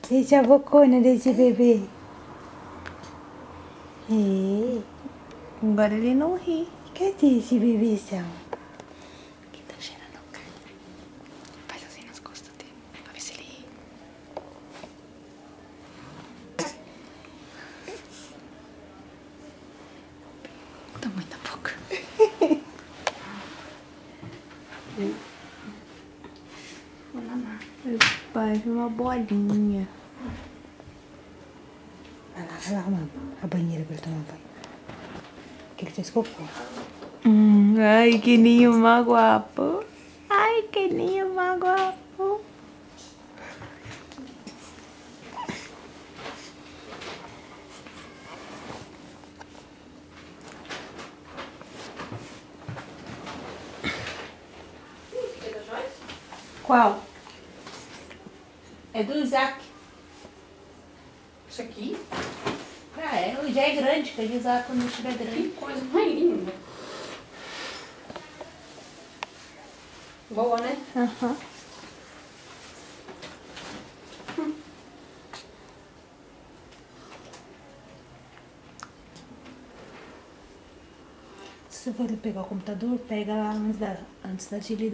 Deixa a bocona desse bebê. É. Agora ele não ri. Cadê esse bebeção? Que tá cheirando carne. Faz assim nas costas dele, pra ver se ele ri. O tamanho da boca. Vou mamar. Parece uma bolinha. Vai lá arrumar a banheira pra ele tomar banho. Que ele fez cocô. Ai, que ninho maguapo. Ai, que ninho maguapo. Qual? É do Isaac. Isso aqui? Ah, já é grande, pode usar quando estiver grande. Que coisa mais linda. Boa, né? Aham. Se você for pegar o computador, pega lá antes da Tilly